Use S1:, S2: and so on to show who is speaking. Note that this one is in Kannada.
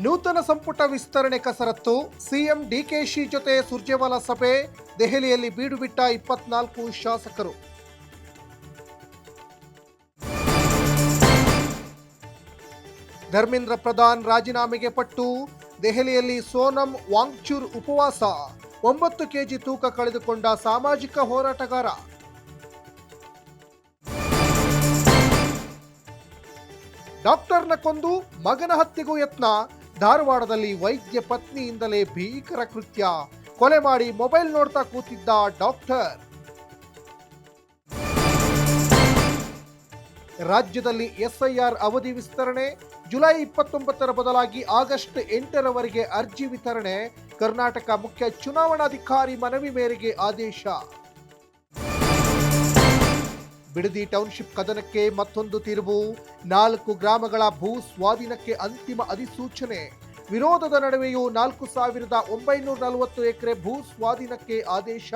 S1: ನೂತನ ಸಂಪುಟ ವಿಸ್ತರಣೆ ಕಸರತ್ತು, ಸಿಎಂ ಡಿಕೆಶಿ ಜೊತೆ ಸುರ್ಜೇವಾಲಾ ಸಭೆ, ದೆಹಲಿಯಲ್ಲಿ ಬೀಡು ಬಿಟ್ಟ 24 ಶಾಸಕರು. ಧರ್ಮೇಂದ್ರ ಪ್ರಧಾನ್ ರಾಜೀನಾಮೆಗೆ ಪಟ್ಟು, ದೆಹಲಿಯಲ್ಲಿ ಸೋನಂ ವಾಂಗ್ಚುಕ್ ಉಪವಾಸ, 9 ಕೆಜಿ ತೂಕ ಕಳೆದುಕೊಂಡ ಸಾಮಾಜಿಕ ಹೋರಾಟಗಾರ. ಡಾಕ್ಟರ್ನ ಕೊಂದು ಮಗನ ಹತ್ಯೆಗೂ ಯತ್ನ, ಧಾರವಾಡದಲ್ಲಿ ವೈದ್ಯ ಪತ್ನಿಯಿಂದಲೇ ಭೀಕರ ಕೃತ್ಯ, ಕೊಲೆ ಮಾಡಿ ಮೊಬೈಲ್ ನೋಡ್ತಾ ಕೂತಿದ್ದ ಡಾಕ್ಟರ್. ರಾಜ್ಯದಲ್ಲಿ ಎಸ್ಐಆರ್ ಅವಧಿ ವಿಸ್ತರಣೆ, ಜುಲೈ 29ರ ಬದಲಾಗಿ ಆಗಸ್ಟ್ 8ರವರೆಗೆ ಅರ್ಜಿ ವಿತರಣೆ, ಕರ್ನಾಟಕ ಮುಖ್ಯ ಚುನಾವಣಾಧಿಕಾರಿ ಮನವಿ ಮೇರೆಗೆ ಆದೇಶ. ಬಿಡದಿ ಟೌನ್ಶಿಪ್ ಕದನಕ್ಕೆ ಮತ್ತೊಂದು ತಿರುವು, 4 ಗ್ರಾಮಗಳ ಭೂ ಸ್ವಾಧೀನಕ್ಕೆ ಅಂತಿಮ ಅಧಿಸೂಚನೆ, ವಿರೋಧದ ನಡುವೆಯೂ 4940 ಎಕರೆ ಭೂ ಸ್ವಾಧೀನಕ್ಕೆ ಆದೇಶ.